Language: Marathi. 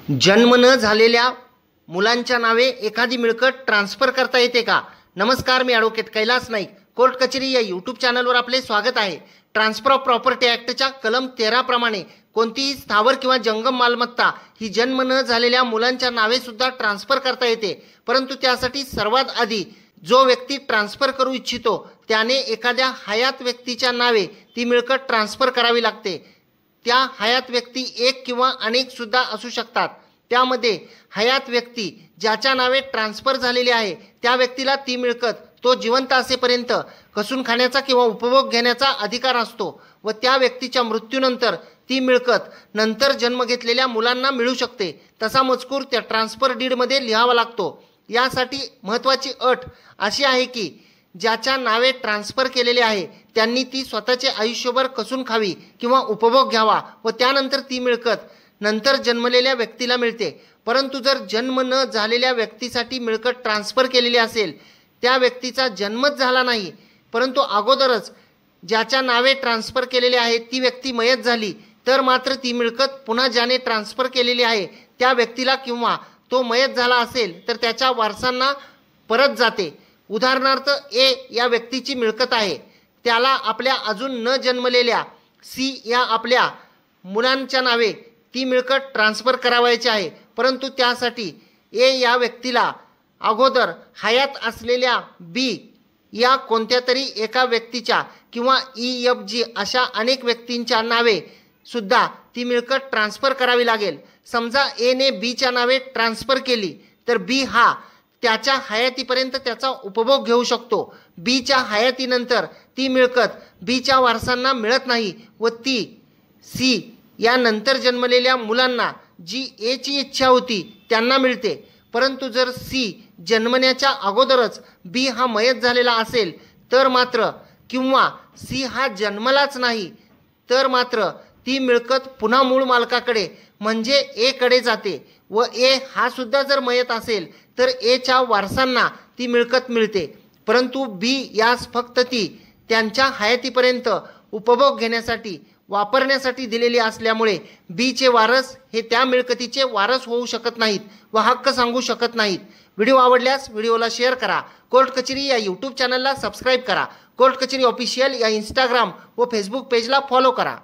जन्म न झालेल्या मुलांच्या नावे एखादी मिळकत ट्रान्सफर करता येते का? नमस्कार, मी ॲडव्होकेट कैलास नाईक, कोर्ट कचेरी या यूट्यूब चॅनलवर आपले स्वागत आहे. ट्रान्सफर ऑफ प्रॉपर्टी ॲक्टच्या कलम 13 प्रमाणे कोणतीही स्थावर किंवा जंगम मालमत्ता ही जन्म न झालेल्या मुलांच्या नावे सुद्धा ट्रान्सफर करता येते. परंतु त्यासाठी सर्वात आधी जो व्यक्ती ट्रान्सफर करू इच्छितो त्याने एखाद्या हयात व्यक्तीच्या नावे ती मिळकत ट्रान्सफर करावी लागते. त्या हयात व्यक्ती एक किंवा अनेक सुद्धा असू शकतात. त्यामध्ये हयात व्यक्ती ज्याच्या नावे ट्रान्सफर झालेली आहे त्या व्यक्तीला ती मिळकत तो जिवंत असेपर्यंत कसून खाण्याचा किंवा उपभोग घेण्याचा अधिकार असतो व त्या व्यक्तीच्या मृत्यूनंतर ती मिळकत नंतर जन्म घेतलेल्या मुलांना मिळू शकते. तसा मजकूर त्या ट्रान्सफर डीडमध्ये लिहावा लागतो. यासाठी महत्त्वाची अट अशी आहे की ज्याच्या नावे ट्रान्सफर केलेले आहे त्यांनी ती स्वतःचे आयुष्यभर कसून खावी किंवा उपभोग घ्यावा व त्यानंतर ती मिळकत नंतर जन्मलेल्या व्यक्तीला मिळते. परंतु जर जन्म न झालेल्या व्यक्तीसाठी मिळकत ट्रान्सफर केलेली असेल, त्या व्यक्तीचा जन्मच झाला नाही परंतु अगोदरच ज्याच्या नावे ट्रान्सफर केलेले आहे ती व्यक्ती मयत झाली, तर मात्र ती मिळकत पुन्हा ज्याने ट्रान्सफर केलेली आहे त्या व्यक्तीला किंवा तो मयत झाला असेल तर त्याच्या वारसांना परत जाते. उदाहरणार्थ, ए या व्यक्तीची मिळकत आहे, त्याला आपल्या अजून न जन्मलेल्या सी या आपल्या मुलांच्या नावे ती मिळकत ट्रान्सफर करावायची आहे. परंतु त्यासाठी ए या व्यक्तीला अगोदर हयात असलेल्या बी या कोणत्या तरी एका व्यक्तीच्या किंवा EFG अशा अनेक व्यक्तींच्या नावे सुद्धा ती मिळकत ट्रान्सफर करावी लागेल. समजा ए ने बीच्या नावे ट्रान्सफर केली तर बी हा त्याच्या हयातीपर्यंत त्याचा उपभोग घेऊ शकतो. बीच्या हयातीनंतर ती मिळकत बीच्या वारसांना मिळत नाही व ती सी या नंतर जन्मलेल्या मुलांना जी एची इच्छा होती त्यांना मिळते. परंतु जर सी जन्मण्याच्या अगोदरच बी हा मयत झालेला असेल तर मात्र किंवा सी हा जन्मलाच नाही तर मात्र ती मिळकत पुन्हा मूळ मालकाकडे म्हणजे ए कडे जाते व ए हा सुद्धा जर मयत असेल तर एच्या वारसांना ती मिळकत मिळते. परंतु बी यास फक्त ती त्यांच्या हयातीपर्यंत उपभोग घेण्यासाठी वापरण्यासाठी दिलेली असल्यामुळे बीचे वारस हे त्या मिळकतीचे वारस होऊ शकत नाहीत व हक्क सांगू शकत नाहीत. व्हिडिओ आवडल्यास व्हिडिओला शेअर करा. कोर्ट कचेरी या यूट्यूब चॅनलला सबस्क्राईब करा. कोर्ट कचेरी ऑफिशियल या इंस्टाग्राम व फेसबुक पेजला फॉलो करा.